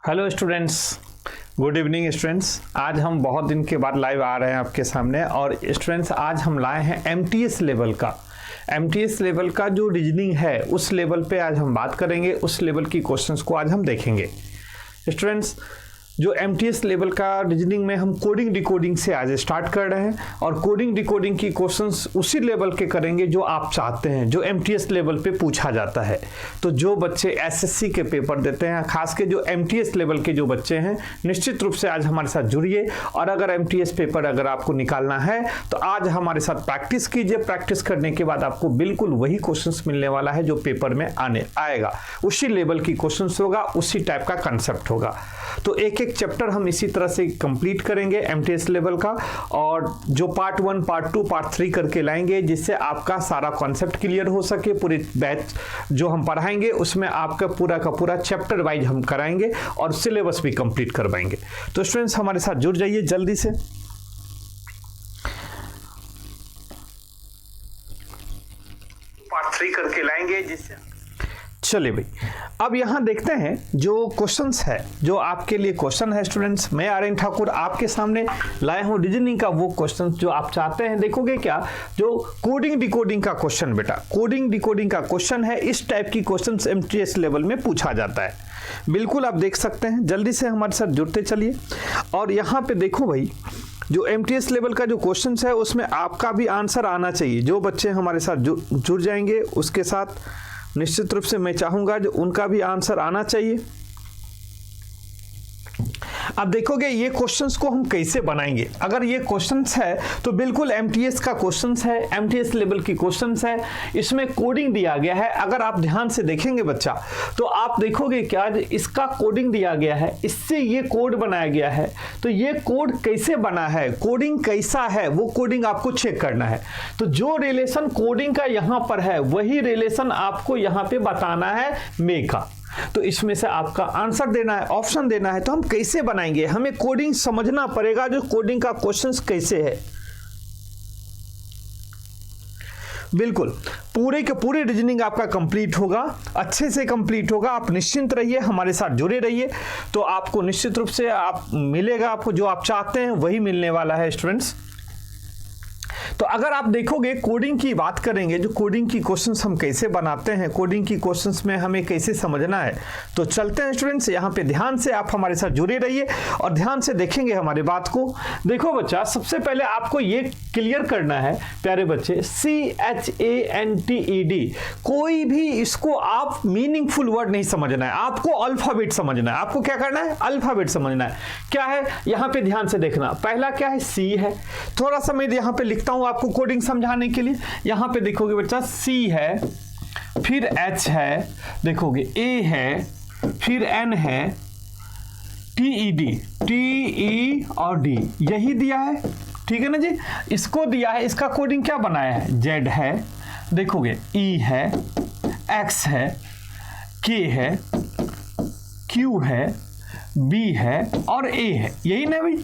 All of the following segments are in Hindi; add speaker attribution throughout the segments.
Speaker 1: Hello students, good evening students. आज हम बहुत दिन के बाद लाइव आ रहे हैं आपके सामने। और स्टूडेंट्स आज हम लाए हैं एमटीएस लेवल का जो रीजनिंग है उस लेवल पे आज हम बात करेंगे। उस लेवल की क्वेश्चंस को आज हम देखेंगे। स्टूडेंट्स जो एमटीएस लेवल का रीजनिंग में हम कोडिंग डिकोडिंग से आज स्टार्ट कर रहे हैं और कोडिंग डिकोडिंग की क्वेश्चंस उसी लेवल के करेंगे जो आप चाहते हैं, जो एमटीएस लेवल पे पूछा जाता है। तो जो बच्चे एसएससी के पेपर देते हैं, खास के जो एमटीएस लेवल के जो बच्चे हैं, निश्चित रूप से आज हमारे साथ जुड़िए। और अगर एमटीएस पेपर अगर आपको निकालना है तो आज हमारे साथ प्रैक्टिस कीजिए। प्रैक्टिस करने के बाद आपको बिल्कुल वही क्वेश्चंस मिलने वाला है जो पेपर में आएगा। उसी लेवल की क्वेश्चंस होगा, उसी टाइप का कंसेप्ट होगा। तो एक एक चैप्टर हम इसी तरह से कंप्लीट करेंगे एमटीएस लेवल का, और जो पार्ट 1, पार्ट 2, पार्ट 3 करके लाएंगे, जिससे आपका सारा कॉन्सेप्ट क्लियर हो सके। पूरे बैच जो हम पढ़ाएंगे उसमें आपका पूरा का पूरा चैप्टर वाइज हम कराएंगे और सिलेबस भी कंप्लीट करवाएंगे। तो स्टूडेंट्स हमारे साथ जुड़ जाइए जल्दी से। पार्ट 3 करके लाएंगे जिससे चलिए भाई, अब यहां देखते हैं जो क्वेश्चंस है, जो आपके लिए क्वेश्चन है स्टूडेंट्स। मैं आर्यन ठाकुर आपके सामने लाया हूं रीजनिंग का वो क्वेश्चंस जो आप चाहते हैं। देखोगे क्या, जो कोडिंग डिकोडिंग का क्वेश्चन, बेटा कोडिंग डिकोडिंग का क्वेश्चन है। इस टाइप की क्वेश्चंस एमटीएस लेवल में पूछा जाता है। बिल्कुल आप देख सकते हैं, जल्दी से हमारे साथ जुड़ते चलिए। और यहाँ पे देखो भाई, जो एमटीएस लेवल का जो क्वेश्चन है उसमें आपका भी आंसर आना चाहिए। जो बच्चे हमारे साथ जुड़ जाएंगे उसके साथ निश्चित रूप से मैं चाहूंगा जो उनका भी आंसर आना चाहिए। अब देखोगे ये क्वेश्चंस को हम कैसे बनाएंगे। अगर ये क्वेश्चंस है तो बिल्कुल एमटीएस का क्वेश्चंस है, एमटीएस लेवल की क्वेश्चंस है। इसमें कोडिंग दिया गया है। अगर आप ध्यान से देखेंगे बच्चा तो आप देखोगे क्या, इसका कोडिंग दिया गया है, इससे ये कोड बनाया गया है। तो ये कोड कैसे बना है, कोडिंग कैसा है, वो कोडिंग आपको चेक करना है। तो जो रिलेशन कोडिंग का यहां पर है वही रिलेशन आपको यहां पे बताना है मे का। तो इसमें से आपका आंसर देना है, ऑप्शन देना है। तो हम कैसे बनाएंगे, हमें कोडिंग समझना पड़ेगा, जो कोडिंग का क्वेश्चंस कैसे है। बिल्कुल पूरे के पूरे रीजनिंग आपका कंप्लीट होगा, अच्छे से कंप्लीट होगा। आप निश्चिंत रहिए, हमारे साथ जुड़े रहिए। तो आपको निश्चित रूप से आप मिलेगा, आपको जो आप चाहते हैं वही मिलने वाला है स्टूडेंट्स। तो अगर आप देखोगे कोडिंग की बात करेंगे, जो कोडिंग की क्वेश्चंस हम कैसे बनाते हैं, कोडिंग की क्वेश्चंस में हमें कैसे समझना है। तो चलते हैं स्टूडेंट्स, यहाँ पे ध्यान से आप हमारे साथ जुड़े रहिए और ध्यान से देखेंगे हमारी बात को। देखो बच्चा, सबसे पहले आपको ये क्लियर करना है प्यारे बच्चे, CHANTED, कोई भी इसको आप मीनिंगफुल वर्ड नहीं समझना है, आपको अल्फाबेट समझना है। आपको क्या करना है, अल्फाबेट समझना है। क्या है यहाँ पे ध्यान से देखना, पहला क्या है, C है। थोड़ा सा मैं यहाँ पे लिखता हूँ आपको कोडिंग समझाने के लिए। यहां पे देखोगे बच्चा C है, फिर H है, देखोगे A है, फिर N है, TED, TE और D, यही दिया है। ठीक है ना जी, इसको दिया है। इसका कोडिंग क्या बनाया है, Z है, देखोगे E है, X है, K है, Q है, B है और A है, यही ना भाई।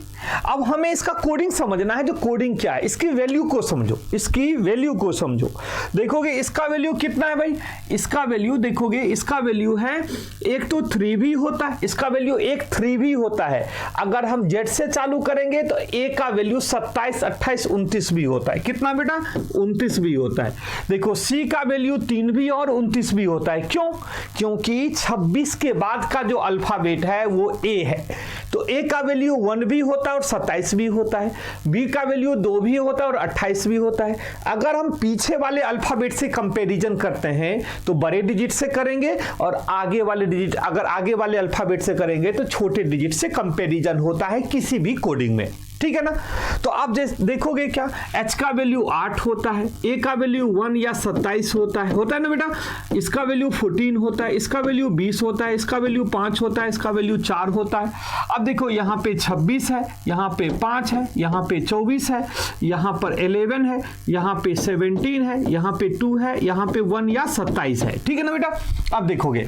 Speaker 1: अब हमें इसका कोडिंग समझना है। जो कोडिंग क्या है, इसकी वैल्यू को समझो, इसकी वैल्यू को समझो। देखोगे इसका वैल्यू कितना है भाई, इसका वैल्यू देखोगे, इसका वैल्यू है एक तो 3B होता है, इसका वैल्यू एक 3B होता है। अगर हम Z से चालू करेंगे तो A का वैल्यू 27, 28, 29 भी होता है। कितना बेटा, 29 भी होता है। देखो C का वैल्यू 3B और 29 भी होता है। क्यों, क्योंकि 26 के बाद का जो अल्फाबेट है वो A है। तो A का वैल्यू 1 भी होता है और 27 भी होता है। B का वैल्यू 2 भी होता है और 28 भी होता है। अगर हम पीछे वाले अल्फाबेट से कंपैरिजन करते हैं तो बड़े डिजिट से करेंगे, और आगे वाले डिजिट, अगर आगे वाले अल्फाबेट से करेंगे तो छोटे डिजिट से कंपैरिजन होता है किसी भी कोडिंग में। ठीक है ना। तो आप देखोगे क्या, H का वैल्यू 8 होता है, A का वैल्यू 1 या 27 होता है ना बेटा। इसका वैल्यू 14 होता है, इसका वैल्यू 20 होता है, इसका वैल्यू 5 होता है, इसका वैल्यू 4 होता है। अब देखो यहाँ पे 26 है, यहाँ पे 5 है, यहाँ पे 24 है, यहाँ पर 11 है, यहाँ पे 17 है, यहाँ पे 2 है, यहाँ पे 1 या 27 है। ठीक है ना बेटा। अब देखोगे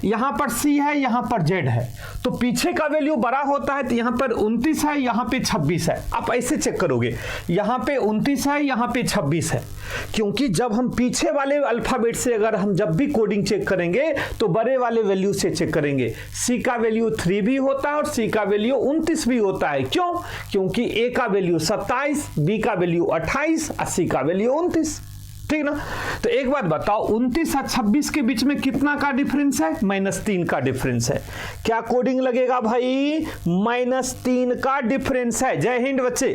Speaker 1: यहाँ पर C है, यहाँ पर Z है। तो पीछे का वैल्यू बड़ा होता है, तो यहाँ पर 29 है, यहाँ पे 26 है। आप ऐसे चेक करोगे, यहाँ पे 29 है, यहाँ पे 26 है। क्योंकि जब हम पीछे वाले अल्फाबेट से अगर हम जब भी कोडिंग चेक करेंगे तो बड़े वाले वैल्यू से चेक करेंगे। सी का वैल्यू 3 भी होता है और सी का वैल्यू 29 भी होता है। क्यों? क्योंकि ए का वैल्यू 27, बी का वैल्यू 28 और सी का वैल्यू 29। ठीक ना? तो एक बात बताओ, 29 और 26 के बीच में कितना का डिफरेंस है? -3 का डिफरेंस है। क्या कोडिंग लगेगा भाई? -3 का डिफरेंस है। जय हिंद बच्चे।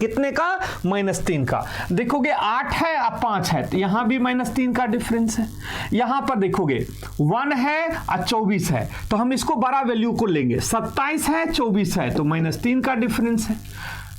Speaker 1: कितने का? -3 का। देखोगे 8 है और 5 है तो यहां भी -3 का डिफरेंस है। यहां पर देखोगे 1 है और 24 है तो हम इसको बड़ा वैल्यू को लेंगे। 27 है, 24 है तो -3 का डिफरेंस है।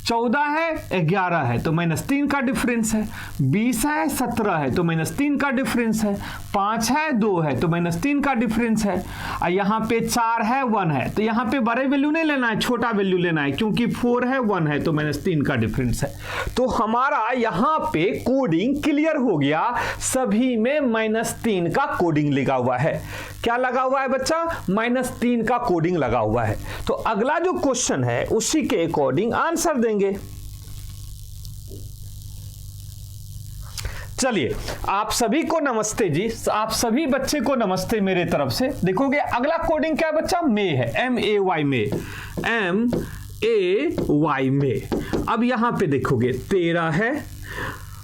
Speaker 1: 14 है, 11 है तो -3 का डिफरेंस है। 20 है, 17 है तो -3 का डिफरेंस है। 5 है, 2 है तो -3 का डिफरेंस है। और यहाँ पे 4 है, 1 है तो यहाँ पे बड़े वैल्यू नहीं लेना है, छोटा वैल्यू लेना है, क्योंकि 4 है, 1 है तो -3 का डिफरेंस है। तो हमारा यहाँ पे कोडिंग क्लियर हो गया। सभी में -3 का कोडिंग लगा हुआ है। क्या लगा हुआ है बच्चा? -3 का कोडिंग लगा हुआ है। तो अगला जो क्वेश्चन है उसी के अकॉर्डिंग आंसर देंगे। चलिए, आप सभी को नमस्ते जी, आप सभी बच्चे को नमस्ते मेरे तरफ से। देखोगे अगला कोडिंग क्या है बच्चा? मे है, MAY में, MAY में। अब यहां पे देखोगे 13 है,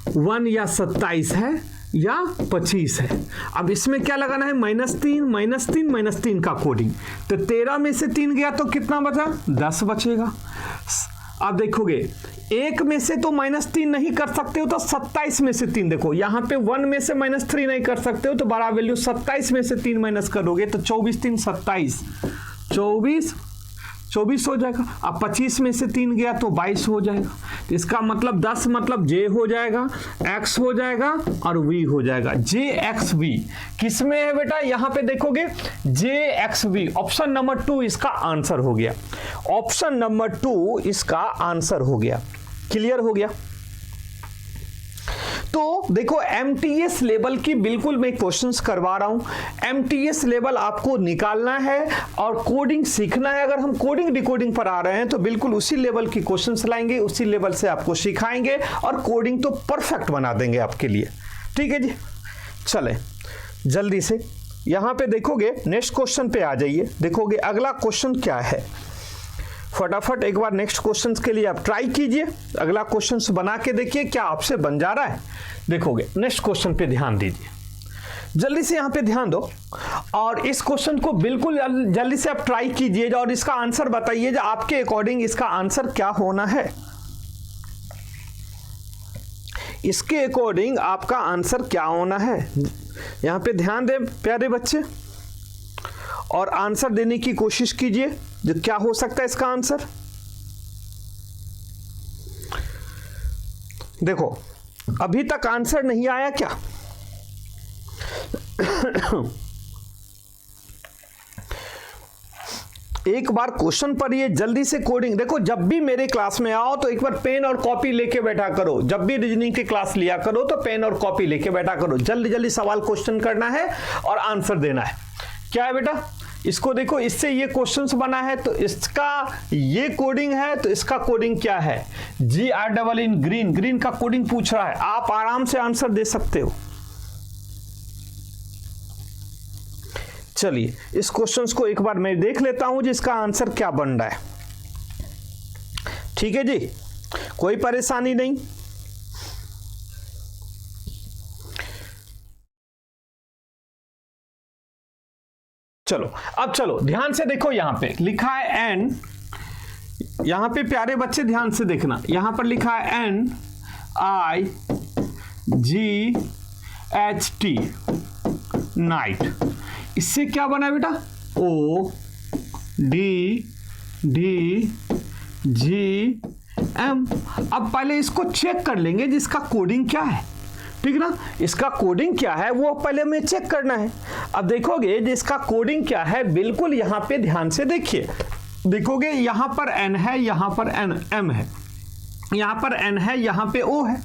Speaker 1: 1 या 27 है या 25 है। अब इसमें क्या लगाना है? -3 का कोडिंग। तो 13 में से 3 गया तो कितना बचा? 10 बचेगा। अब देखोगे एक में से तो -3 नहीं कर सकते हो तो 27 में से 3। देखो यहाँ पे 1 में से -3 नहीं कर सकते हो तो बड़ा वैल्यू 27 में से 3 माइनस करोगे तो 24 3 27, 24 हो जाएगा। अब 25 में से 3 गया तो 22 हो जाएगा। तो इसका मतलब 10 मतलब J हो जाएगा, X हो जाएगा और V हो जाएगा। JXV किस में है बेटा? यहाँ पे देखोगे JXV, ऑप्शन नंबर 2 इसका आंसर हो गया। ऑप्शन नंबर 2 इसका आंसर हो गया। क्लियर हो गया? तो देखो MTS लेवल की बिल्कुल मैं क्वेश्चंस करवा रहा हूं। MTS लेवल आपको निकालना है और कोडिंग सीखना है। अगर हम कोडिंग डिकोडिंग पर आ रहे हैं तो बिल्कुल उसी लेवल की क्वेश्चंस लाएंगे, उसी लेवल से आपको सिखाएंगे और कोडिंग तो परफेक्ट बना देंगे आपके लिए। ठीक है जी, चले जल्दी से यहां पे देखोगे नेक्स्ट क्वेश्चन पे आ जाइए। देखोगे अगला क्वेश्चन क्या है, फटाफट एक बार नेक्स्ट क्वेश्चन के लिए आप ट्राई कीजिए। अगला क्वेश्चन बना के देखिए क्या आपसे बन जा रहा है। देखोगे नेक्स्ट क्वेश्चन पे ध्यान दीजिए, जल्दी से यहाँ पे ध्यान दो और इस क्वेश्चन को बिल्कुल जल्दी से आप ट्राई कीजिए और इसका आंसर बताइए जो आपके अकॉर्डिंग इसका आंसर क्या होना है। इसके अकॉर्डिंग आपका आंसर क्या होना है, यहाँ पे ध्यान दें प्यारे बच्चे और आंसर देने की कोशिश कीजिए जो क्या हो सकता है इसका आंसर। देखो अभी तक आंसर नहीं आया क्या? एक बार क्वेश्चन पढ़िए जल्दी से कोडिंग। देखो जब भी मेरे क्लास में आओ तो एक बार पेन और कॉपी लेके बैठा करो। जब भी रीजनिंग की क्लास लिया करो तो पेन और कॉपी लेके बैठा करो। जल्दी जल्दी सवाल क्वेश्चन करना है और आंसर देना है। क्या है बेटा? इसको देखो, इससे ये क्वेश्चंस बना है तो इसका ये कोडिंग है तो इसका कोडिंग क्या है? GR इन ग्रीन, ग्रीन का कोडिंग पूछ रहा है। आप आराम से आंसर दे सकते हो। चलिए इस क्वेश्चंस को एक बार मैं देख लेता हूं जिसका आंसर क्या बन रहा है। ठीक है जी, कोई परेशानी नहीं। चलो अब चलो ध्यान से देखो, यहां पे लिखा है N, यहां पे प्यारे बच्चे ध्यान से देखना, यहां पर लिखा है NIGHT नाइट। इससे क्या बना बेटा? ODDGM। अब पहले इसको चेक कर लेंगे जिसका कोडिंग क्या है। ठीक ना, इसका कोडिंग क्या है वो पहले हमें चेक करना है। अब देखोगे जिसका कोडिंग क्या है बिल्कुल यहां पे ध्यान से देखिए। देखोगे यहां पर N है, यहां पर M है, यहां पर N है, यहां पे O है,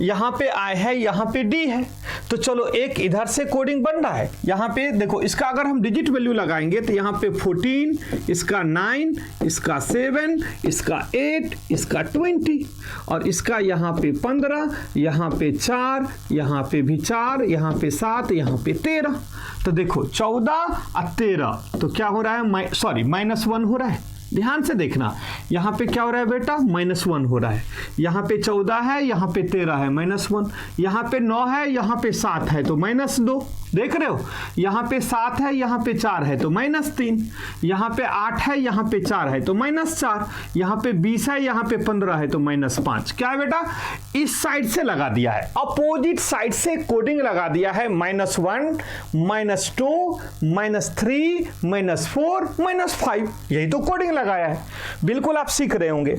Speaker 1: यहां पे I है, यहां पे D है। तो चलो एक इधर से कोडिंग बन रहा है, यहाँ पे देखो इसका अगर हम डिजिट वैल्यू लगाएंगे तो यहाँ पे 14, इसका 9, इसका 7, इसका 8, इसका 20 और इसका यहाँ पे 15, यहाँ पे 4, यहाँ पे भी 4, यहाँ पे 7, यहाँ पे 13। तो देखो 14 और 13 तो क्या हो रहा है, सॉरी -1 हो रहा है। ध्यान से देखना, यहाँ पे क्या हो रहा है बेटा, -1 हो रहा है। यहाँ पे 14 है, यहाँ पे 13 है, -1। यहाँ पे 9 है, यहाँ पे 7 है तो -2। देख रहे हो, यहाँ पे 7 है, यहाँ पे 4 है तो -3। यहाँ पे 8 है, यहाँ पे 4 है तो -4। यहाँ पे 20 है, यहाँ पे 15 है तो -5। क्या है बेटा, इस साइड से लगा दिया है, अपोजिट साइड से कोडिंग लगा दिया है। -1, -2, -3, -4, -5, यही तो कोडिंग लगाया है। बिल्कुल आप सीख रहे होंगे,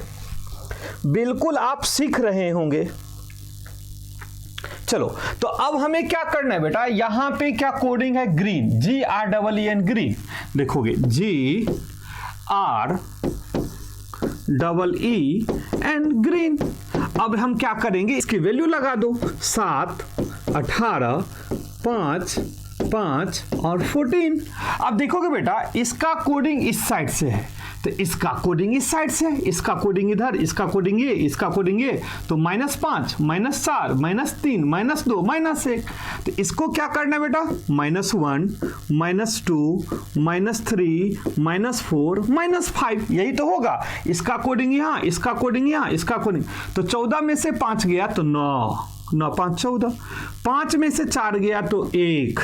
Speaker 1: बिल्कुल आप सीख रहे होंगे। चलो तो अब हमें क्या करना है बेटा, यहां पे क्या कोडिंग है, ग्रीन, GREEN, ग्रीन। देखोगे GREEN, ग्रीन। अब हम क्या करेंगे, इसकी वैल्यू लगा दो, 7, 18, 5, 5 और 14। अब देखोगे बेटा इसका कोडिंग इस साइड से है तो इसका कोडिंग इस साइड से है, इसका कोडिंग इधर, इसका कोडिंग ये, इसका कोडिंग ये, तो -5, -4, -3, -2, -1। तो इसको क्या करना है बेटा, -1, -2, -3, -4, -5, यही तो होगा। इसका कोडिंग यहाँ, इसका कोडिंग यहाँ, इसका कोडिंग। तो 14 में से 5 गया तो 9, 9 5 14, 5 में से 4 गया तो 1,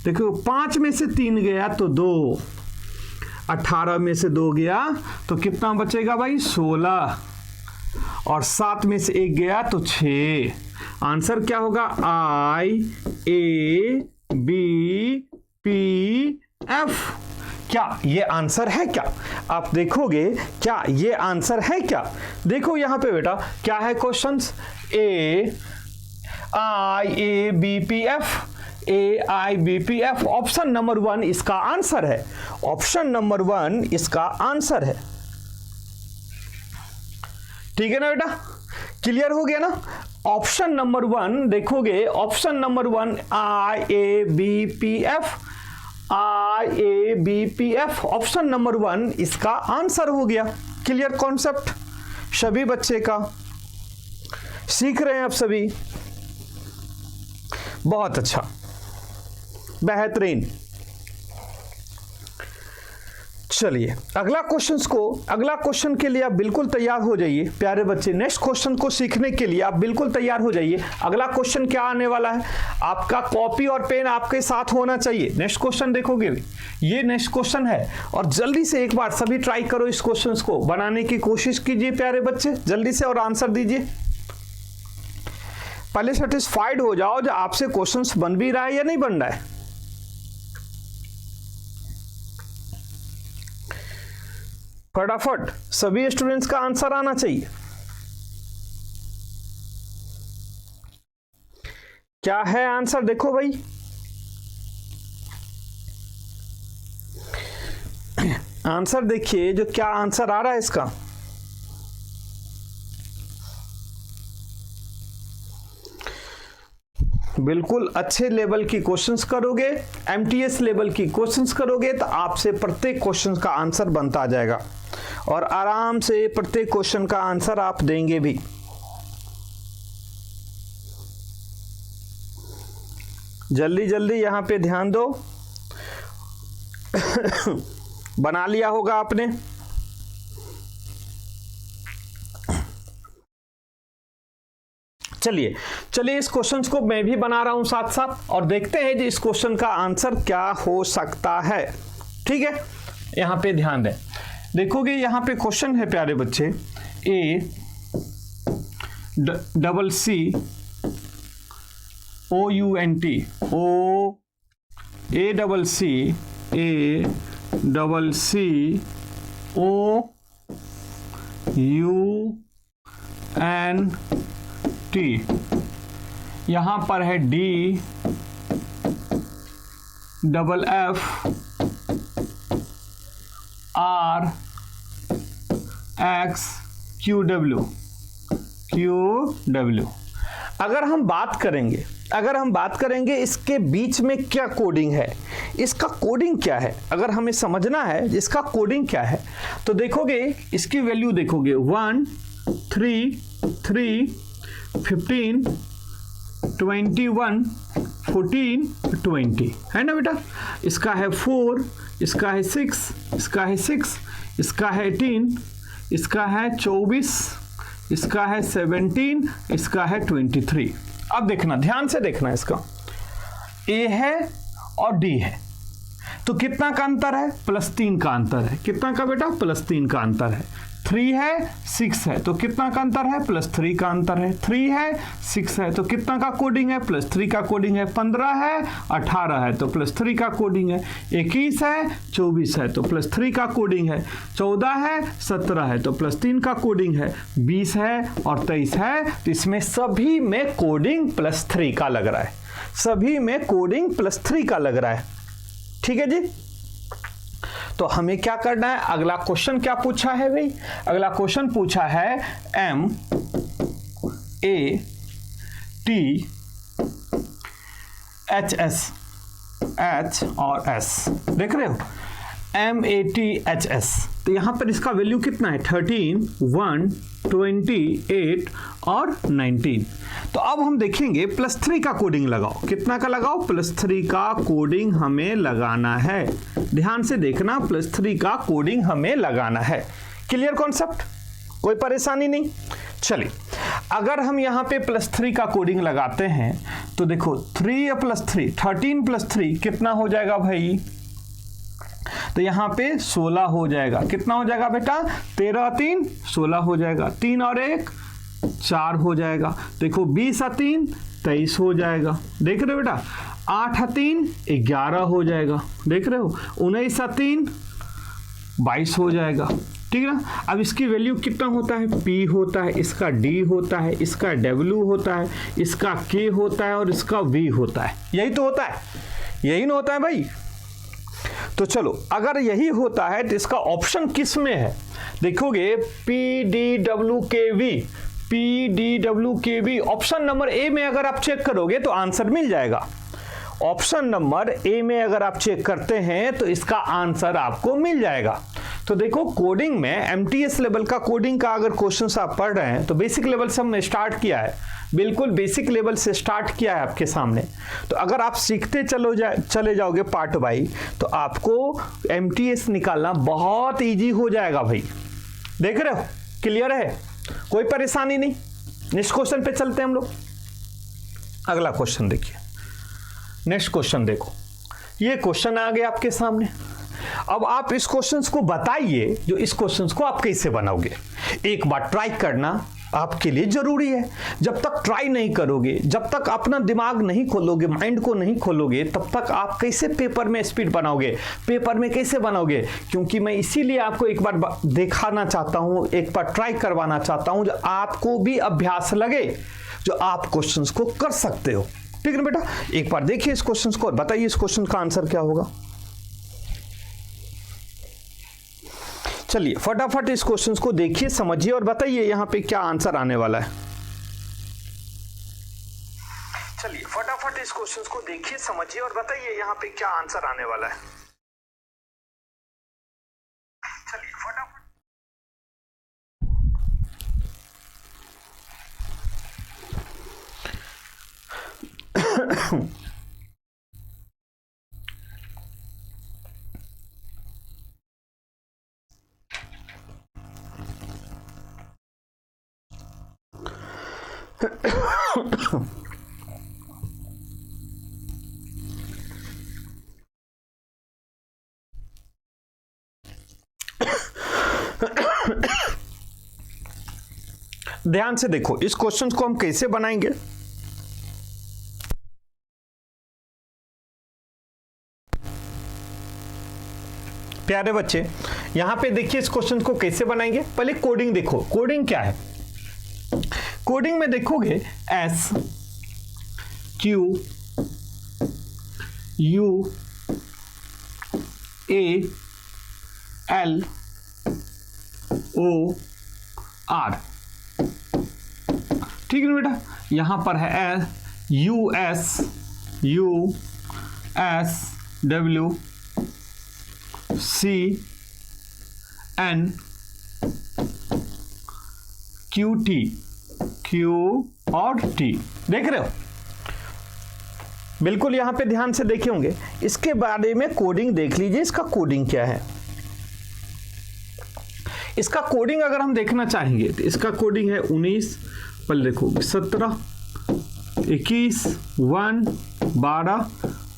Speaker 1: देखो 5 में से 3 गया तो 2, 18 में से 2 गया तो कितना बचेगा भाई, 16, और 7 में से 1 गया तो 6। आंसर क्या होगा, IABPF। क्या ये आंसर है क्या, आप देखोगे क्या ये आंसर है क्या। देखो यहां पे बेटा क्या है questions, AIABPF, AIBPF, option number 1 इसका आंसर है, ऑप्शन नंबर 1 इसका आंसर है। ठीक है ना बेटा, क्लियर हो गया ना। ऑप्शन नंबर 1 देखोगे, option number 1 IABPF, IABPF, option number 1 इसका आंसर हो गया। क्लियर कॉन्सेप्ट सभी बच्चे का, सीख रहे हैं आप सभी, बहुत अच्छा, बेहतरीन। चलिए अगला क्वेश्चन के लिए आप बिल्कुल तैयार हो जाइए प्यारे बच्चे। नेक्स्ट क्वेश्चन को सीखने के लिए आप बिल्कुल तैयार हो जाइए। अगला क्वेश्चन क्या आने वाला है, आपका कॉपी और पेन आपके साथ होना चाहिए। नेक्स्ट क्वेश्चन देखोगे, ये नेक्स्ट क्वेश्चन है और जल्दी से एक बार सभी ट्राई करो, इस क्वेश्चन को बनाने की कोशिश कीजिए प्यारे बच्चे, जल्दी से और आंसर दीजिए। पहले सेटिस्फाइड हो जाओ जो आपसे क्वेश्चंस बन भी रहा है या नहीं बन रहा है। फटाफट सभी स्टूडेंट्स का आंसर आना चाहिए। क्या है आंसर, देखो भाई आंसर देखिए, जो क्या आंसर आ रहा है इसका। बिल्कुल अच्छे लेवल की क्वेश्चंस करोगे, एमटीएस लेवल की क्वेश्चंस करोगे तो आपसे प्रत्येक क्वेश्चन का आंसर बनता जाएगा और आराम से प्रत्येक क्वेश्चन का आंसर आप देंगे भी। जल्दी जल्दी यहां पे ध्यान दो। बना लिया होगा आपने। चलिए इस क्वेश्चन को मैं भी बना रहा हूं साथ साथ और देखते हैं कि इस क्वेश्चन का आंसर क्या हो सकता है। ठीक है, यहां पे ध्यान दें। देखोगे यहां पे क्वेश्चन है प्यारे बच्चे, ACCOUNT, यहां पर है DFFRXQW। अगर हम बात करेंगे अगर हम बात करेंगे इसके बीच में क्या कोडिंग है, इसका कोडिंग क्या है, अगर हमें समझना है इसका कोडिंग क्या है, तो देखोगे इसकी वैल्यू देखोगे 1 3 3 15 21 14 20 है ना बेटा। इसका है 4, इसका है 6, इसका है 6, इसका है 18, इसका है 24, इसका है 17, इसका है 23। अब देखना, ध्यान से देखना, इसका ए है और डी है, तो कितना का अंतर है, +3 का अंतर है। कितना का बेटा, +3 का अंतर है। 3 है 6 है, तो कितना का अंतर है, +3 का अंतर है। 3 है 6 है, तो कितना का कोडिंग है, +3 का कोडिंग है। 15 है 18 है, तो +3 का कोडिंग है। 21 है 24 है, तो +3 का कोडिंग है। 14 है 17 है, तो +3 का कोडिंग है। 20 है और 23 है, तो इसमें सभी में कोडिंग +3 का लग रहा है, सभी में कोडिंग +3 का लग रहा है। ठीक है जी। तो हमें क्या करना है, अगला क्वेश्चन क्या पूछा है भाई, अगला क्वेश्चन पूछा है M A T H S, H और S, देख रहे हो, M A T H S। तो यहां पर इसका वैल्यू कितना है, 13 1 28 और 19। तो अब हम देखेंगे +3 का कोडिंग लगाओ। कितना का लगाओ, +3 का कोडिंग हमें लगाना है। ध्यान से देखना, +3 का कोडिंग हमें लगाना है। क्लियर कॉन्सेप्ट, कोई परेशानी नहीं। चलिए, अगर हम यहाँ पे +3 का कोडिंग लगाते हैं तो देखो 3 + 3 13 + 3 कितना हो जाएगा भाई, तो यहाँ पे 16 हो जाएगा। कितना हो जाएगा बेटा, 13 3 16 हो जाएगा। 3 और 1 4 हो जाएगा। देखो 20 और 3 23 हो जाएगा। देख रहे हो बेटा, 8 और 3 11 हो जाएगा। देख रहे हो, 19 और 3 22 हो जाएगा। ठीक है ना। अब इसकी वैल्यू कितना होता है, P होता है, इसका D होता है, इसका W होता है, इसका K होता है और इसका V होता है। यही तो होता है, यही ना होता है भाई। तो चलो, अगर यही होता है तो इसका ऑप्शन किस में है, देखोगे PDWKV, PDWKV option number A में अगर आप चेक करोगे तो आंसर मिल जाएगा। ऑप्शन नंबर ए में अगर आप चेक करते हैं तो इसका आंसर आपको मिल जाएगा। तो देखो, कोडिंग में MTS लेवल का कोडिंग का अगर क्वेश्चंस आप पढ़ रहे हैं तो बेसिक लेवल से हमने स्टार्ट किया है, बिल्कुल बेसिक लेवल से स्टार्ट किया है आपके सामने। तो अगर आप सीखते चले जाओगे पार्ट बाई तो आपको MTS निकालना बहुत इजी हो जाएगा भाई। देख रहे हो, क्लियर है, कोई परेशानी नहीं। नेक्स्ट क्वेश्चन पे चलते हैं हम लोग। अगला क्वेश्चन देखिए, नेक्स्ट क्वेश्चन देखो, ये क्वेश्चन आ गया आपके सामने। अब आप इस क्वेश्चंस को बताइए, जो इस क्वेश्चंस को आप कैसे बनाओगे। एक बार ट्राई करना आपके लिए जरूरी है। जब तक ट्राई नहीं करोगे, जब तक अपना दिमाग नहीं खोलोगे, माइंड को नहीं खोलोगे, तब तक आप कैसे पेपर में स्पीड बनाओगे, पेपर में कैसे बनाओगे। क्योंकि मैं इसीलिए आपको एक बार दिखाना चाहता हूं, एक बार ट्राई करवाना चाहता हूं, जो आपको भी अभ्यास लगे, जो आप क्वेश्चंस को कर सकते हो। ठीक है ना बेटा, एक बार देखिए इस क्वेश्चन को और बताइए इस क्वेश्चन का आंसर क्या होगा। चलिए फटाफट इस क्वेश्चन को देखिए, समझिए और बताइए यहां पे क्या आंसर आने वाला है। चलिए फटाफट इस क्वेश्चन को देखिए, समझिए और बताइए यहां पे क्या आंसर आने वाला है। चलिए फटाफट ध्यान से देखो, इस क्वेश्चन को हम कैसे बनाएंगे। प्यारे बच्चे, यहां पे देखिए इस क्वेश्चन को कैसे बनाएंगे। पहले कोडिंग देखो, कोडिंग क्या है। कोडिंग में देखोगे S Q U A L O R, ठीक है ना बेटा। यहां पर है Q और T। देख रहे हो, बिल्कुल यहां पे ध्यान से देखे होंगे। इसके बारे में कोडिंग देख लीजिए, इसका कोडिंग क्या है। इसका कोडिंग अगर हम देखना चाहेंगे तो इसका कोडिंग है 19, पहले देखो 17, 21, 1, 12,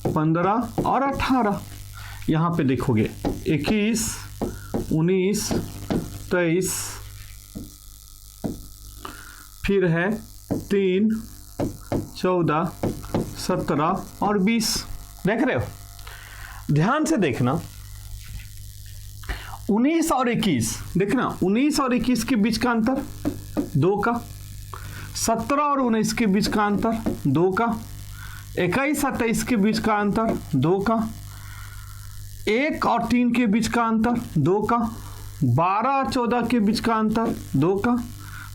Speaker 1: 15 और 18। यहां पे देखोगे 21, 19, 23, फिर है 3, 14, 17 और 20। देख रहे हो, ध्यान से देखना। 19 और 21, देखना 19 और 21 के बीच का अंतर 2 का, 17 और 19 के बीच का अंतर 2 का, 21 और 23 के बीच का अंतर 2 का, 1 और 3 के बीच का अंतर 2 का, 12 और 14 के बीच का अंतर 2 का,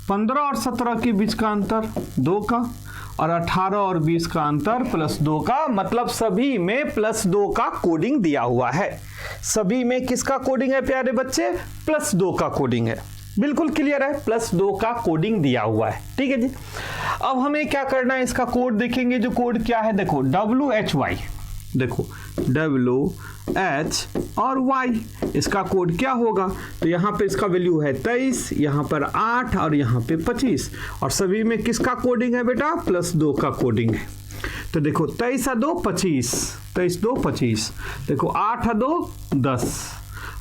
Speaker 1: 15 और 17 के बीच का अंतर 2 का, और 18 और 20 का अंतर +2 का। मतलब सभी में +2 का कोडिंग दिया हुआ है। सभी में किसका कोडिंग है प्यारे बच्चे? +2 का कोडिंग है। बिल्कुल क्लियर है, +2 का कोडिंग दिया हुआ है। ठीक है जी। अब हमें क्या करना है, इसका कोड देखेंगे। जो कोड क्या है देखो, WHY, देखो WH और Y, इसका कोड क्या होगा? तो यहाँ पे इसका वैल्यू है 23, यहाँ पर 8 और यहाँ पे 25। और सभी में किसका कोडिंग है बेटा? +2 का कोडिंग है। तो देखो 23 और 2 25, 23 2 25, देखो 8 और 2 10,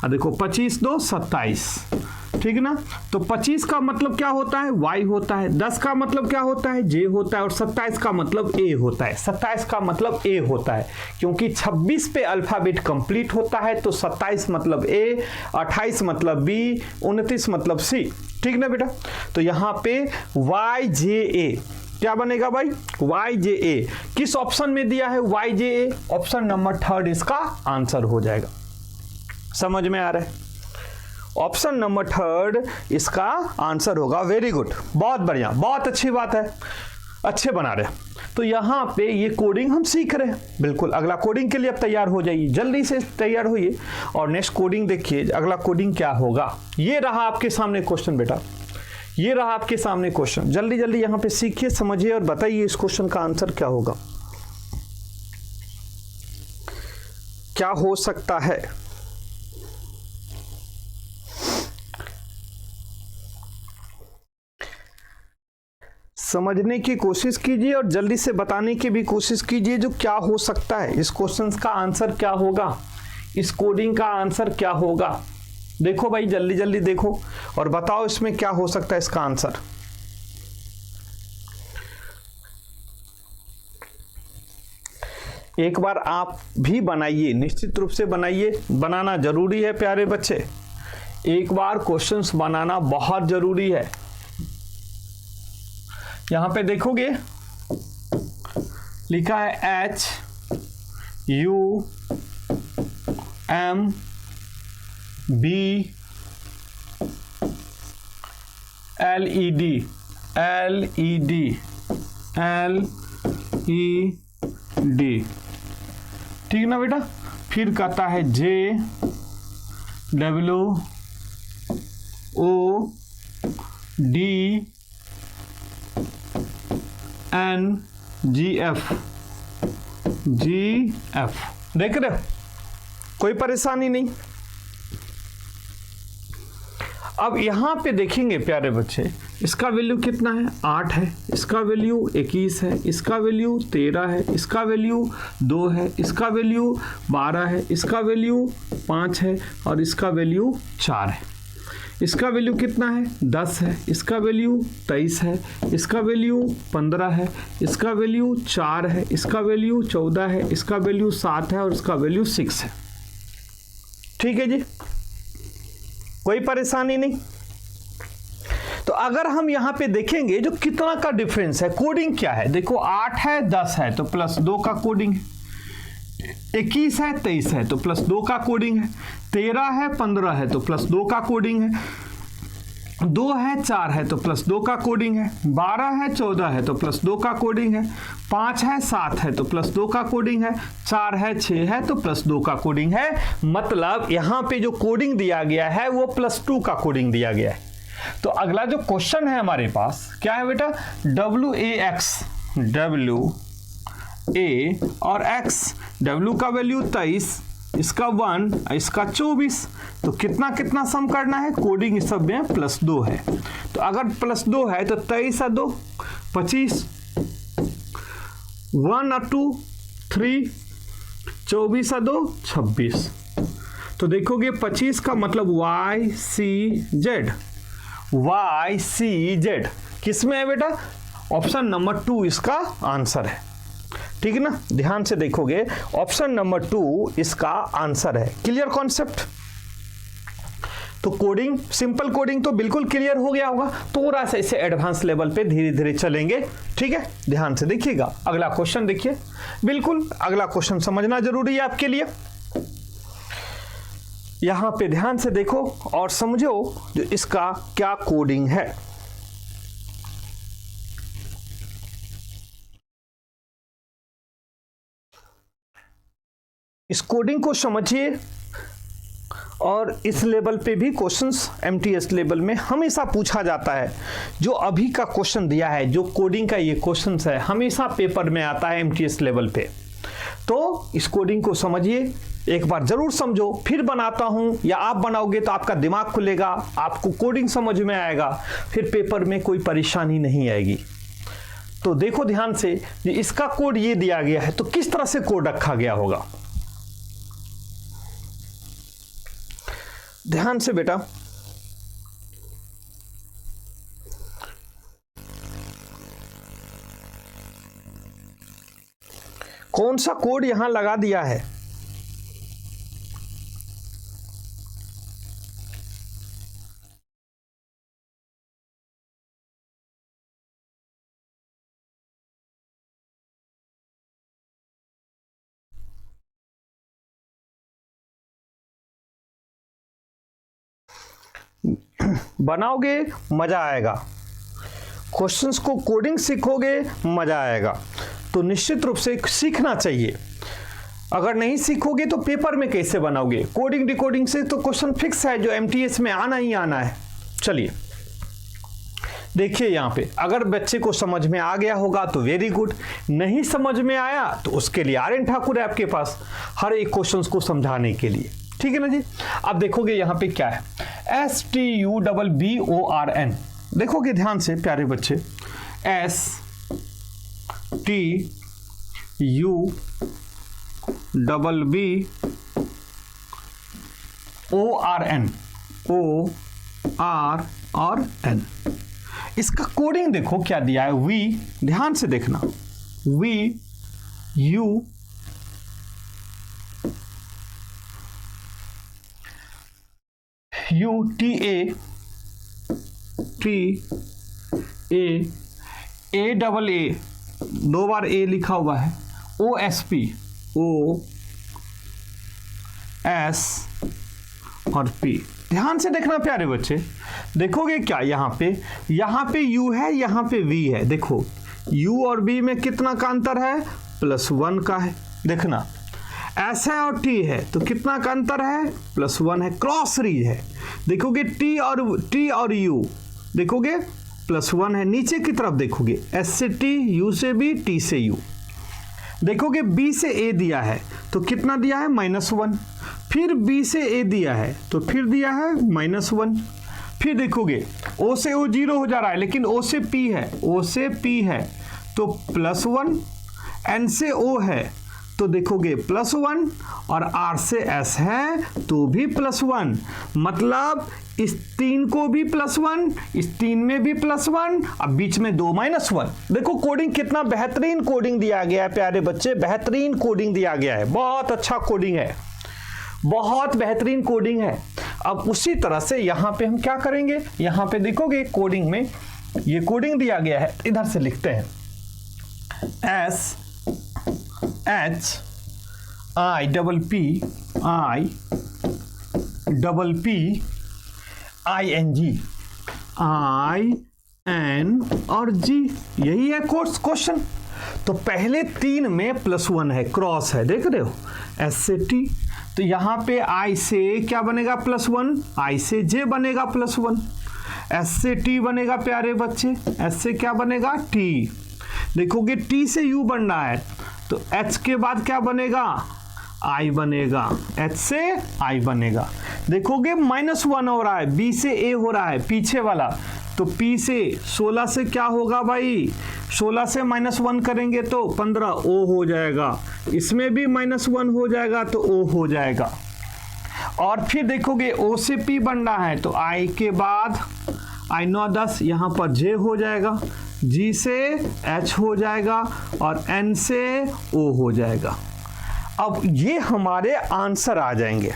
Speaker 1: और देखो 25 2 27। ठीक है ना। तो 25 का मतलब क्या होता है? Y होता है। 10 का मतलब क्या होता है? J होता है। और 27 का मतलब A होता है। 27 का मतलब A होता है, क्योंकि 26 पे अल्फाबेट कंप्लीट होता है। तो 27 मतलब A, 28 मतलब B, 29 मतलब C। ठीक ना बेटा। तो यहाँ पे YJA क्या बनेगा भाई? YJA किस ऑप्शन में दिया है? YJA ऑप्शन नंबर 3 इसका आंसर हो जाएगा। समझ में आ रहा है? ऑप्शन नंबर 3 इसका आंसर होगा। वेरी गुड, बहुत बढ़िया, बहुत अच्छी बात है, अच्छे बना रहे। तो यहाँ पे ये कोडिंग हम सीख रहे हैं। बिल्कुल अगला कोडिंग के लिए अब तैयार हो जाइए, जल्दी से तैयार होइए। और नेक्स्ट कोडिंग देखिए, अगला कोडिंग क्या होगा। ये रहा आपके सामने क्वेश्चन बेटा, ये रहा आपके सामने क्वेश्चन। जल्दी जल्दी यहाँ पे सीखिए, समझिए और बताइए इस क्वेश्चन का आंसर क्या होगा, क्या हो सकता है। समझने की कोशिश कीजिए और जल्दी से बताने की भी कोशिश कीजिए जो क्या हो सकता है। इस क्वेश्चन का आंसर क्या होगा, इस कोडिंग का आंसर क्या होगा। देखो भाई जल्दी जल्दी देखो और बताओ इसमें क्या हो सकता है इसका आंसर। एक बार आप भी बनाइए, निश्चित रूप से बनाइए, बनाना जरूरी है प्यारे बच्चे। एक बार क्वेश्चंस बनाना बहुत जरूरी है। यहां पे देखोगे लिखा है HUMB ठीक ना बेटा। फिर कहता है JWODNGF देख रहे हो, कोई परेशानी नहीं। अब यहां पे देखेंगे प्यारे बच्चे, इसका वैल्यू कितना है? 8 है, इसका वैल्यू 21 है, इसका वैल्यू 13 है, इसका वैल्यू 2 है, इसका वैल्यू 12 है, इसका वैल्यू 5 है और इसका वैल्यू 4 है। इसका वैल्यू कितना है? 10 है, इसका वैल्यू 23 है, इसका वैल्यू 15 है, इसका वैल्यू 4 है, इसका वैल्यू 14 है, इसका वैल्यू 7 है और इसका वैल्यू 6 है। ठीक है जी, कोई परेशानी नहीं। तो अगर हम यहां पे देखेंगे जो कितना का डिफरेंस है, कोडिंग क्या है, देखो 8 है 10 है तो +2 का कोडिंग है, 21 है 23 है तो +2 का कोडिंग है, 13 है 15 है तो +2 का कोडिंग है, 2 है 4 है तो +2 का कोडिंग है, 12 है 14 है तो +2 का कोडिंग है, 5 है 7 है तो +2 का कोडिंग है, 4 है 6 है तो +2 का कोडिंग है। मतलब यहाँ पे जो कोडिंग दिया गया है वो +2 का कोडिंग दिया गया है। तो अगला जो क्वेश्चन है हमारे पास क्या है बेटा, WAX, WA और X, W का वैल्यू 23, इसका 1, इसका 24, तो कितना कितना सम करना है, कोडिंग इस सब में +2 है। तो अगर +2 है तो 23 और 2 25, 1 और 2 3, 24 और 2 26। तो देखोगे 25 का मतलब YCZ किस में है बेटा, ऑप्शन नंबर 2 इसका आंसर है। ठीक है ना, ध्यान से देखोगे ऑप्शन नंबर 2 इसका आंसर है। Clear concept. तो कोडिंग, सिंपल कोडिंग तो बिल्कुल क्लियर हो गया होगा, थोड़ा सा इसे एडवांस लेवल पे धीरे धीरे चलेंगे। ठीक है, ध्यान से देखिएगा। अगला क्वेश्चन देखिए, बिल्कुल अगला क्वेश्चन समझना जरूरी है आपके लिए। यहां पे ध्यान से देखो और समझो जो इसका क्या कोडिंग है। इस कोडिंग को समझिए और इस लेवल पे भी क्वेश्चंस एमटीएस लेवल में हमेशा पूछा जाता है। जो अभी का क्वेश्चन दिया है, जो कोडिंग का ये क्वेश्चंस है, हमेशा पेपर में आता है एमटीएस लेवल पे। तो इस कोडिंग को समझिए, एक बार जरूर समझो, फिर बनाता हूं या आप बनाओगे तो आपका दिमाग खुलेगा, आपको कोडिंग समझ में आएगा, फिर पेपर में कोई परेशानी नहीं आएगी। तो देखो ध्यान से, इसका कोड ये दिया गया है तो किस तरह से कोड रखा गया होगा, ध्यान से बेटा। कौन सा कोड यहां लगा दिया है, बनाओगे मजा आएगा, क्वेश्चंस को कोडिंग सीखोगे मजा आएगा। तो निश्चित रूप से सीखना चाहिए, अगर नहीं सीखोगे तो पेपर में कैसे बनाओगे। कोडिंग डिकोडिंग से तो क्वेश्चन फिक्स है, जो एमटीएस में आना ही आना है। चलिए देखिए यहाँ पे, अगर बच्चे को समझ में आ गया होगा तो वेरी गुड, नहीं समझ में आया तो उसके लिए आर्यन ठाकुर है आपके पास हर एक क्वेश्चन को समझाने के लिए। ठीक है ना जी। अब देखोगे यहाँ पे क्या है, STUBBORN, देखोगे ध्यान से प्यारे बच्चे, STUBBORN, ORN। इसका कोडिंग देखो क्या दिया है, V, ध्यान से देखना, VU UTA AA, 2 bar A लिखा हुआ है, OSP, OS और P। ध्यान से देखना प्यारे बच्चे, देखोगे क्या यहाँ पे U है, यहाँ पे V है। देखो U और B में कितना का अंतर है, +1 का है। देखना S है और T है तो कितना का अंतर है, +1 है, क्रॉस सीरीज है। देखोगे T और U, देखोगे +1 है। नीचे की तरफ देखोगे S से T, U से B, T से U। देखोगे B से A दिया है तो कितना दिया है, -1। फिर B से A दिया है तो फिर दिया है -1। फिर देखोगे O से O 0 हो जा रहा है, लेकिन O से P है तो +1, N से O है तो देखोगे +1, और R से S है तो भी +1। मतलब इस 3 को भी +1, इस 3 में भी +1, अब बीच में 2 -1। देखो कोडिंग कितना बेहतरीन कोडिंग दिया गया है प्यारे बच्चे, बेहतरीन कोडिंग दिया गया है, बहुत अच्छा कोडिंग है, बहुत बेहतरीन कोडिंग है। अब उसी तरह से यहाँ पे हम क्या करेंगे, यहाँ पे देखोगे कोडिंग में ये कोडिंग दिया गया है, इधर से लिखते हैं SHIPPING। आई एन और जी, यही है क्वेश्चन। तो पहले 3 में +1 है, क्रॉस है, देख रहे हो, एस से टी। तो यहाँ पे आई से क्या बनेगा +1, आई से जे बनेगा +1, एस से टी बनेगा प्यारे बच्चे, एस से क्या बनेगा टी। देखोगे टी से यू बन रहा है तो एच के बाद क्या बनेगा, आई बनेगा, एच से आई बनेगा। देखोगे -1 हो रहा है, बी से ए हो रहा है पीछे वाला, तो पी से 16 से क्या होगा भाई, 16 से -1 करेंगे तो 15 ओ हो जाएगा, इसमें भी -1 हो जाएगा तो ओ हो जाएगा। और फिर देखोगे ओ से पी बन रहा है तो आई के बाद आई 9 10 यहाँ पर जे हो जाएगा, जी से एच हो जाएगा और एन से ओ हो जाएगा। अब ये हमारे आंसर आ जाएंगे,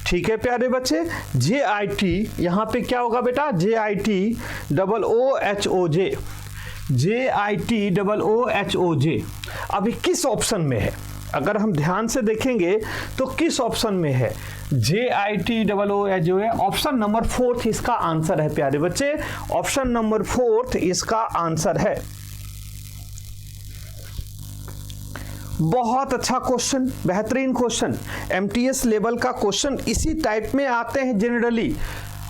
Speaker 1: ठीक है प्यारे बच्चे। जे आई टी यहाँ पे क्या होगा बेटा, J I T double O H O J, J I T double O H O J. अभी किस ऑप्शन में है, अगर हम ध्यान से देखेंगे तो किस ऑप्शन में है, J I T double O H जो है ऑप्शन नंबर 4 इसका आंसर है प्यारे बच्चे, ऑप्शन नंबर 4 इसका आंसर है। बहुत अच्छा क्वेश्चन, बेहतरीन क्वेश्चन, एमटीएस लेवल का क्वेश्चन इसी टाइप में आते हैं जनरली।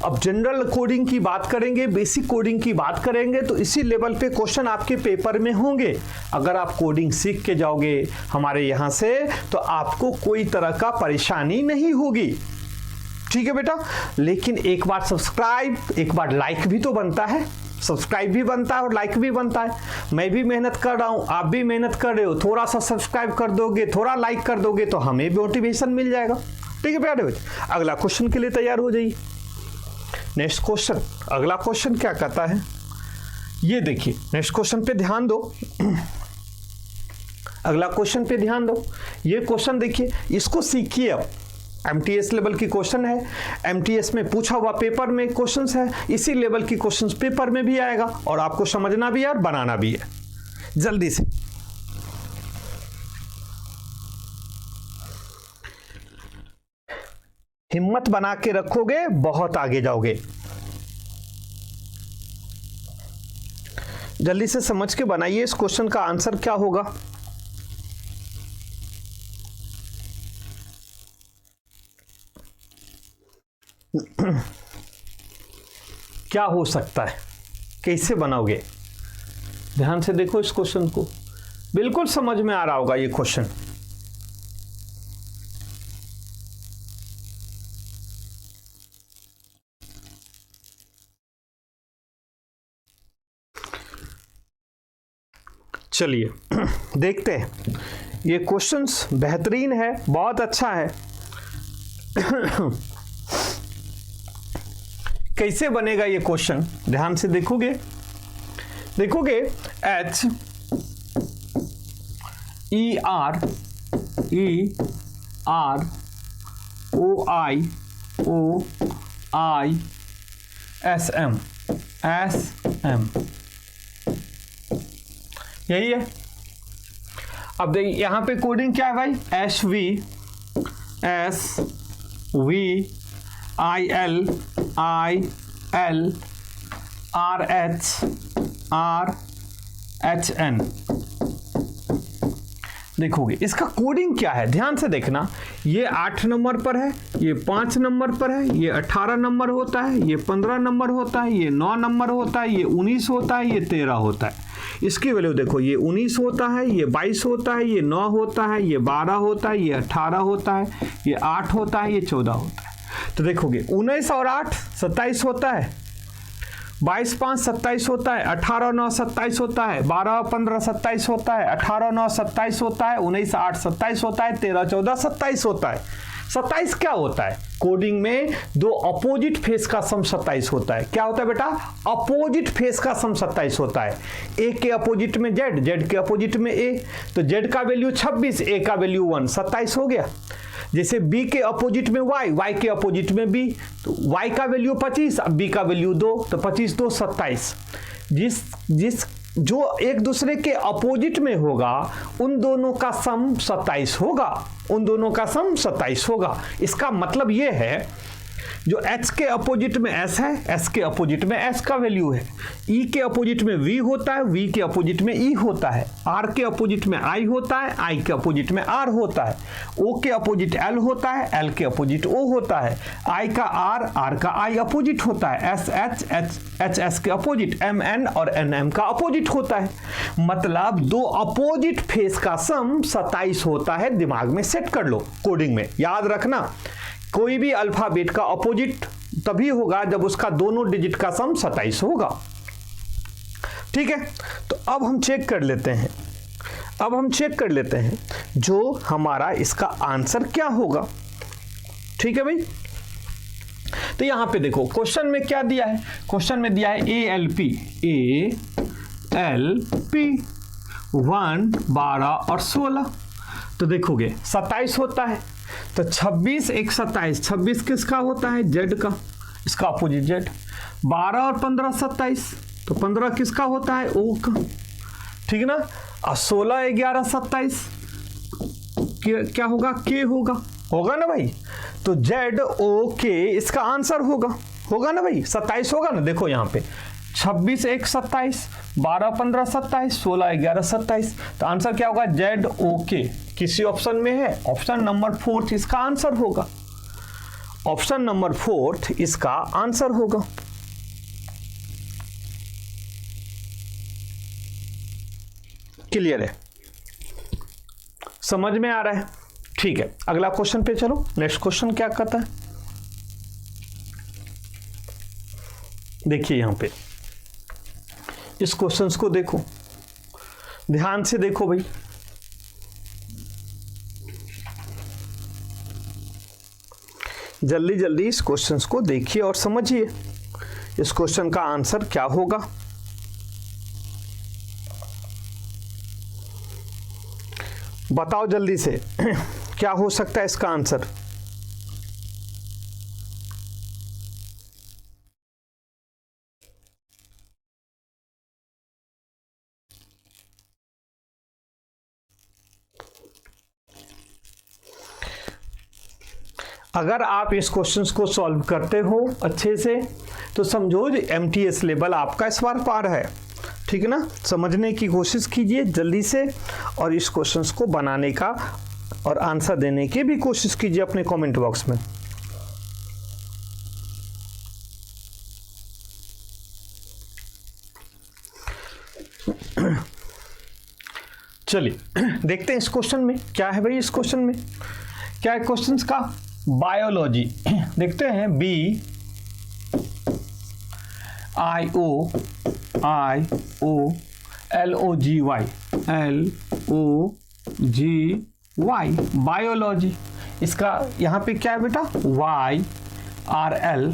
Speaker 1: अब जनरल कोडिंग की बात करेंगे, बेसिक कोडिंग की बात करेंगे तो इसी लेवल पे क्वेश्चन आपके पेपर में होंगे। अगर आप कोडिंग सीख के जाओगे हमारे यहाँ से तो आपको कोई तरह का परेशानी नहीं होगी, ठीक है बेटा। लेकिन एक बार सब्सक्राइब, एक बार लाइक भी तो बनता है, सब्सक्राइब भी बनता है और लाइक भी बनता है। मैं भी मेहनत कर रहा हूँ, आप भी मेहनत कर रहे हो, थोड़ा सा सब्सक्राइब कर दोगे, थोड़ा लाइक कर दोगे तो हमें भी मोटिवेशन मिल जाएगा, ठीक है प्यारे बच्चे। अगला क्वेश्चन के लिए तैयार हो जाइए। नेक्स्ट क्वेश्चन, अगला क्वेश्चन क्या कहता है ये देखिए, नेक्स्ट क्वेश्चन पे ध्यान दो, अगला क्वेश्चन पे ध्यान दो। ये क्वेश्चन देखिए, इसको सीखिए। अब एमटीएस लेवल की क्वेश्चन है, एमटीएस में पूछा हुआ पेपर में क्वेश्चंस है, इसी लेवल की क्वेश्चंस पेपर में भी आएगा और आपको समझना भी है और बनाना भी है। जल्दी से हिम्मत बना के रखोगे बहुत आगे जाओगे। जल्दी से समझ के बनाइए, इस क्वेश्चन का आंसर क्या होगा। क्या हो सकता है, कैसे बनाओगे, ध्यान से देखो इस क्वेश्चन को, बिल्कुल समझ में आ रहा होगा ये क्वेश्चन। चलिए देखते हैं, ये क्वेश्चंस बेहतरीन है, बहुत अच्छा है। कैसे बनेगा ये क्वेश्चन, ध्यान से देखोगे, देखोगे H E R O I S M यही है। अब देखिए यहाँ पे कोडिंग क्या है भाई, S V I L R H N. देखोगे इसका कोडिंग क्या है, ध्यान से देखना। ये 8 नंबर पर है, ये 5 नंबर पर है, ये 18 नंबर होता है, ये 15 नंबर होता है, ये 9 नंबर होता है, ये 19 होता है, ये 13 होता है। इसकी वैल्यू देखो, ये 19 होता है, ये 22 होता है, ये 9 होता है, ये 12 होता है, ये 18 होता है, ये 8 होता है, ये 14 होता है। तो देखोगे 19 और 8 27 होता है, 22 5 27 होता है, 18 9 27 होता है, 12 15 27 होता है, 18 9 27 होता है, 19 8 27 होता है, 13 14 27 होता है। 27 क्या होता है, कोडिंग में दो अपोजिट फेस का सम 27 होता है। क्या होता है बेटा, अपोजिट फेस का सम 27 होता है। ए के अपोजिट में जेड, जेड के अपोजिट में ए, तो जेड का वैल्यू 26, ए का वैल्यू 1, 27 हो गया। जैसे बी के अपोजिट में वाई, वाई के अपोजिट में बी, तो वाई का वैल्यू 25, अब बी का वैल्यू 2, तो 25 2 27। जिस जो एक दूसरे के अपोजिट में होगा उन दोनों का सम 27 होगा, उन दोनों का सम 27 होगा। इसका मतलब ये है जो H के अपोजिट में S है, S के अपोजिट में S का वैल्यू है, E के अपोजिट में V होता है, V के अपोजिट में E होता है, R के अपोजिट में I होता है, I के अपोजिट में R होता है, O के अपोजिट L होता है, L के अपोजिट O होता है, I का R, R का I अपोजिट होता है, S H, H S के अपोजिट, M N और N M का अपोजिट होता है। मतलब दो अपोजिट फेस का सम 27 होता है। दिमाग में सेट कर लो, कोडिंग में याद रखना, कोई भी अल्फाबेट का अपोजिट तभी होगा जब उसका दोनों डिजिट का सम 27 होगा। ठीक है, तो अब हम चेक कर लेते हैं जो हमारा इसका आंसर क्या होगा। ठीक है भाई, तो यहां पे देखो क्वेश्चन में क्या दिया है, क्वेश्चन में दिया है ALP 1, 12 और 16। तो देखोगे 27 होता है, तो 26 1 27, 26 किसका होता है, Z का, इसका अपोजिट Z। 12 और 15 27, तो 15 किसका होता है, O का। ठीक है ना, और 16 11 27 क्या होगा, K होगा ना भाई। तो ZOK इसका आंसर होगा ना भाई, 27 होगा ना। देखो यहाँ पे 26 1 27, 12 15 27, 16 11 27, तो आंसर क्या होगा, ZOK। किसी ऑप्शन में है, ऑप्शन नंबर 4 इसका आंसर होगा, ऑप्शन नंबर 4 इसका आंसर होगा। क्लियर है, समझ में आ रहा है। ठीक है, अगला क्वेश्चन पे चलो। नेक्स्ट क्वेश्चन क्या कहता है, देखिए यहां पे इस क्वेश्चंस को देखो, ध्यान से देखो भाई। जल्दी जल्दी इस क्वेश्चंस को देखिए और समझिए इस क्वेश्चन का आंसर क्या होगा। बताओ जल्दी से क्या हो सकता है इसका आंसर। अगर आप इस क्वेश्चंस को सॉल्व करते हो अच्छे से तो समझो MTS लेवल आपका इस बार पार है। ठीक है ना, समझने की कोशिश कीजिए जल्दी से, और इस क्वेश्चंस को बनाने का और आंसर देने की भी कोशिश कीजिए अपने कमेंट बॉक्स में। चलिए देखते हैं इस क्वेश्चन में क्या है भाई। इस क्वेश्चन में क्या है, क्वेश्चंस का बायोलॉजी देखते हैं। BIOLOGY बायोलॉजी, इसका यहाँ पे क्या है बेटा, YRL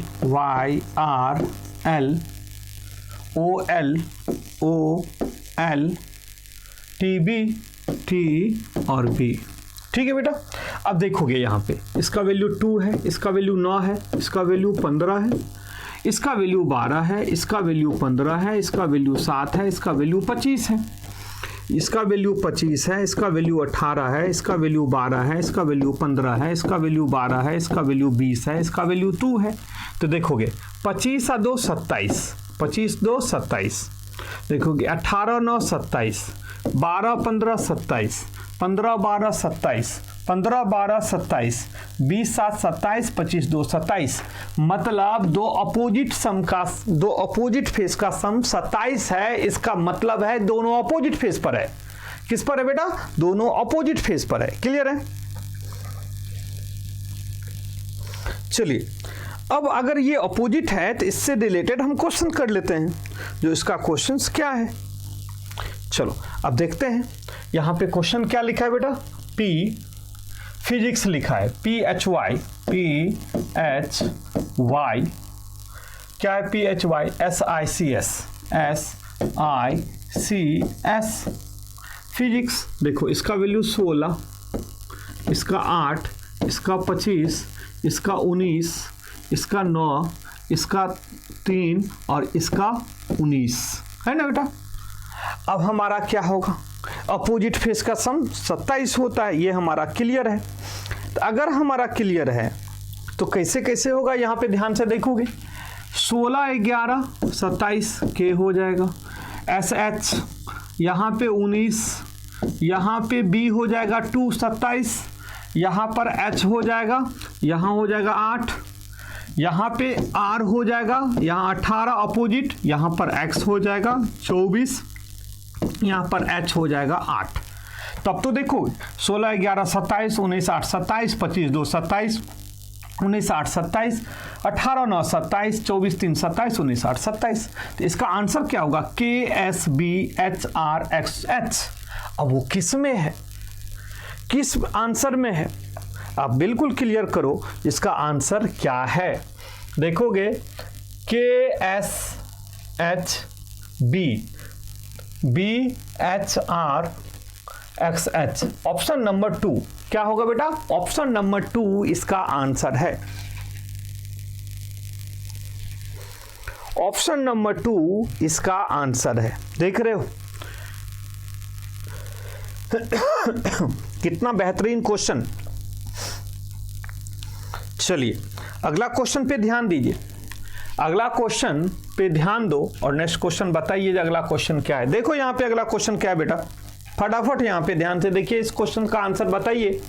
Speaker 1: TB T और B। ठीक है बेटा, अब देखोगे यहाँ पे इसका वैल्यू 2 है, इसका वैल्यू 9 है, इसका वैल्यू 15 है, इसका वैल्यू 12 है, इसका वैल्यू 15 है, इसका वैल्यू 7 है, इसका वैल्यू 25 है, इसका वैल्यू 25 है, इसका वैल्यू 18 है, इसका वैल्यू 12 है, इसका वैल्यू 15 है, इसका वैल्यू 12 है, इसका वैल्यू 20 है, इसका वैल्यू 2 है। तो देखोगे 25 और 2 27, 25 2 27, देखोगे 18 9 27, 12 15 27, 15 12 27, 15 12 27, 20 7 27, 25 2 27। मतलब दो अपोजिट फेस का सम 27 है। इसका मतलब है दोनों अपोजिट फेस पर है। किस पर है बेटा, दोनों अपोजिट फेस पर है। क्लियर है। चलिए अब अगर ये अपोजिट है तो इससे रिलेटेड हम क्वेश्चन कर लेते हैं, जो इसका क्वेश्चन क्या है। चलो अब देखते हैं यहां पे क्वेश्चन क्या लिखा है बेटा, फिजिक्स लिखा है, PHY क्या है, PHY SICS फिजिक्स। देखो इसका वैल्यू 16, इसका 8, इसका 25, इसका 19, इसका 9, इसका 3 और इसका 19 है ना बेटा। अब हमारा क्या होगा, अपोजिट फेस का सम 27 होता है। ये हमारा क्लियर है। तो अगर हमारा क्लियर है तो कैसे कैसे होगा यहाँ पे ध्यान से देखोगे, 16 11 27 के हो जाएगा, SH यहाँ पे 19, यहाँ पे B हो जाएगा 2 27, यहाँ पर H हो जाएगा, यहाँ हो जाएगा 8, यहाँ पे R हो जाएगा, यहाँ 18 अपोजिट, यहाँ पर X हो जाएगा 24, यहाँ पर H हो जाएगा 8। तब तो देखो 16 11 27, 19 8 27, 25 2 27, 19 8 27, 18 9 27, 24 3 27, 19 8 27। तो इसका आंसर क्या होगा, KSBHRXH। अब वो किस में है, किस आंसर में है, आप बिल्कुल क्लियर करो इसका आंसर क्या है। देखोगे KSHBBHRXH, ऑप्शन नंबर 2 क्या होगा बेटा, ऑप्शन नंबर 2 इसका आंसर है। ऑप्शन नंबर 2 इसका आंसर है। देख रहे हो कितना बेहतरीन क्वेश्चन। चलिए अगला क्वेश्चन पे ध्यान दीजिए, अगला क्वेश्चन पे ध्यान दो और नेक्स्ट क्वेश्चन बताइए अगला क्वेश्चन क्या है। देखो यहाँ पे अगला क्वेश्चन क्या है बेटा, फटाफट यहाँ पे ध्यान से देखिए, इस क्वेश्चन का आंसर बताइए,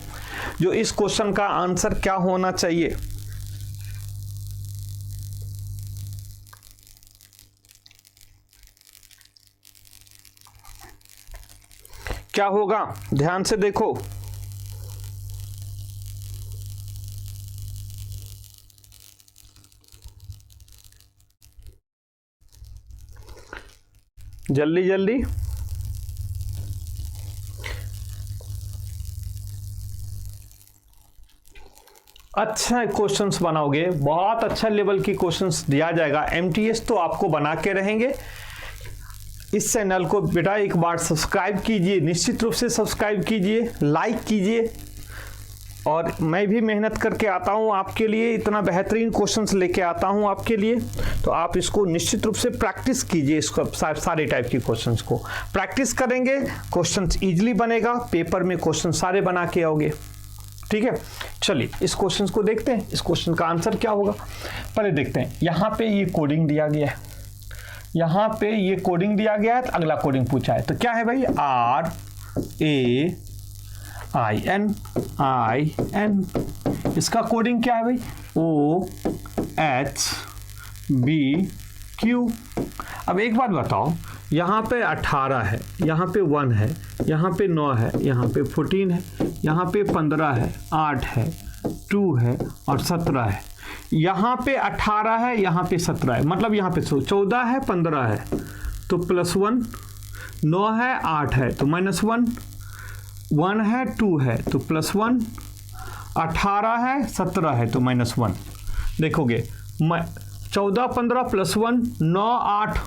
Speaker 1: जो इस क्वेश्चन का आंसर क्या होना चाहिए। क्या होगा, ध्यान से देखो। जल्दी जल्दी, अच्छा क्वेश्चंस बनाओगे, बहुत अच्छा लेवल की क्वेश्चंस दिया जाएगा। MTS तो आपको बना के रहेंगे। इस चैनल को बेटा एक बार सब्सक्राइब कीजिए, निश्चित रूप से सब्सक्राइब कीजिए, लाइक कीजिए, और मैं भी मेहनत करके आता हूँ आपके लिए, इतना बेहतरीन क्वेश्चंस लेके आता हूँ आपके लिए। तो आप इसको निश्चित रूप से प्रैक्टिस कीजिए, इसको सारे टाइप के क्वेश्चंस को प्रैक्टिस करेंगे, क्वेश्चंस इजीली बनेगा, पेपर में क्वेश्चन सारे बना के आओगे। ठीक है, चलिए इस क्वेश्चन को देखते हैं, इस क्वेश्चन का आंसर क्या होगा। पहले देखते हैं, यहाँ पे ये कोडिंग दिया गया है, यहाँ पे ये कोडिंग दिया गया है, तो अगला कोडिंग पूछा है, तो क्या है भाई, RAIN, इसका कोडिंग क्या है भाई, OHBQ। अब एक बात बताओ, यहाँ पे 18 है, यहाँ पे 1 है, यहाँ पे 9 है, यहाँ पे 14 है, यहाँ पे 15 है, 8 है, 2 है और 17 है। यहाँ पे 18 है, यहाँ पे 17 है, मतलब यहाँ पे 14 है, 15 है तो +1, 9 है, 8 है तो -1, 1 है, 2 है तो +1, 18 है, 17 है तो -1। देखोगे 14 15 +1, 9 8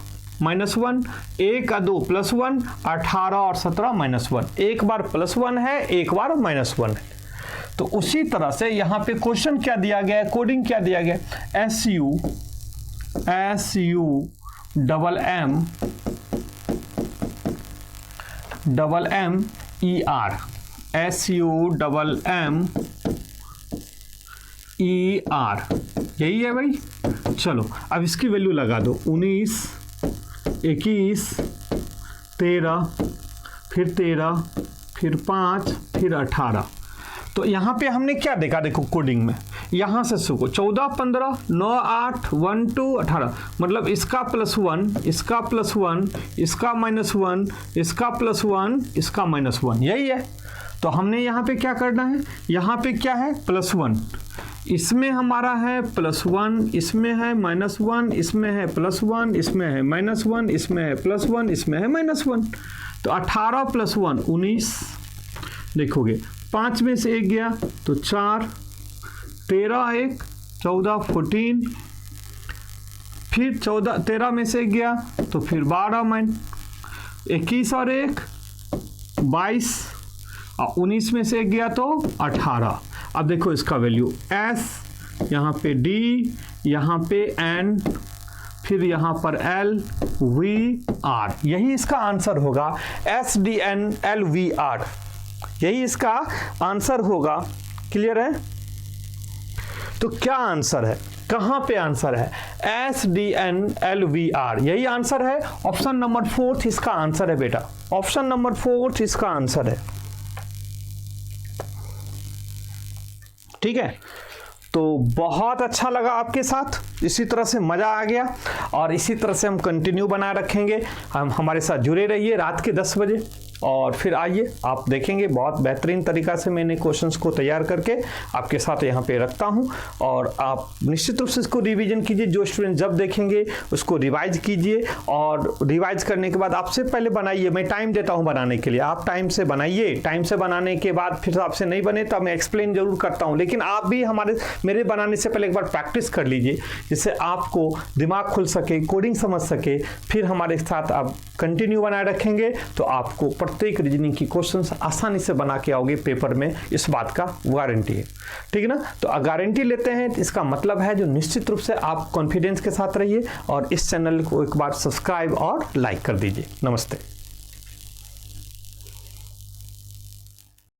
Speaker 1: -1, 1 का 2 +1, 18 और 17 -1, एक बार +1 है, एक बार -1 है। तो उसी तरह से यहाँ पे क्वेश्चन क्या दिया गया है, कोडिंग क्या दिया गया है, SUMMER, SUMMER, यही है भाई। चलो अब इसकी वैल्यू लगा दो, 19 21 13 फिर 5 फिर 18। तो यहाँ पे हमने क्या देखा, देखो कोडिंग में यहाँ से सुको 14 15 9 8 1 2 18, मतलब इसका +1, इसका +1, इसका -1, इसका +1, इसका -1, यही है। तो हमने यहाँ पे क्या करना है, यहाँ पे क्या है +1, इसमें हमारा है +1, इसमें है -1, इसमें है +1, इसमें है -1, इसमें है +1, इसमें है -1। तो 18 + 1 19, देखोगे 5 में से 1 गया तो 4, 13 1 14 14, फिर 13 में से 1 गया तो फिर 12 21 और 1 22, और 19 में से 1 गया तो 18। अब देखो इसका वैल्यू S, यहाँ पे D, यहाँ पे N, फिर यहाँ पर L V R, यही इसका आंसर होगा, S D N L V R, यही इसका आंसर होगा। क्लियर है। तो क्या आंसर है, कहाँ पे आंसर है? SDNLVR, यही आंसर है। ऑप्शन नंबर 4 इसका आंसर है बेटा, ऑप्शन नंबर 4 इसका आंसर है। ठीक है, तो बहुत अच्छा लगा आपके साथ, इसी तरह से मज़ा आ गया और इसी तरह से हम कंटिन्यू बनाए रखेंगे। हम हमारे साथ जुड़े रहिए रात के 10 बजे और फिर आइए आप देखेंगे बहुत बेहतरीन तरीक़ा से मैंने क्वेश्चंस को तैयार करके आपके साथ यहाँ पे रखता हूँ और आप निश्चित रूप से इसको रिवीजन कीजिए। जो स्टूडेंट जब देखेंगे उसको रिवाइज कीजिए और रिवाइज करने के बाद आपसे पहले बनाइए। मैं टाइम देता हूँ बनाने के लिए, आप टाइम से बनाइए। टाइम से बनाने के बाद फिर आपसे नहीं बने तो मैं एक्सप्लेन जरूर करता हूँ, लेकिन आप भी मेरे बनाने से पहले एक बार प्रैक्टिस कर लीजिए जिससे आपको दिमाग खुल सके, कोडिंग समझ सके। फिर हमारे साथ आप कंटिन्यू बनाए रखेंगे तो आपको प्रत्येक रीजनिंग की क्वेश्चंस आसानी से बना के आओगे पेपर में, इस बात का गारंटी है। ठीक है ना, तो गारंटी लेते हैं, इसका मतलब है जो निश्चित रूप से आप कॉन्फिडेंस के साथ रहिए और इस चैनल को एक बार सब्सक्राइब और लाइक कर दीजिए। नमस्ते।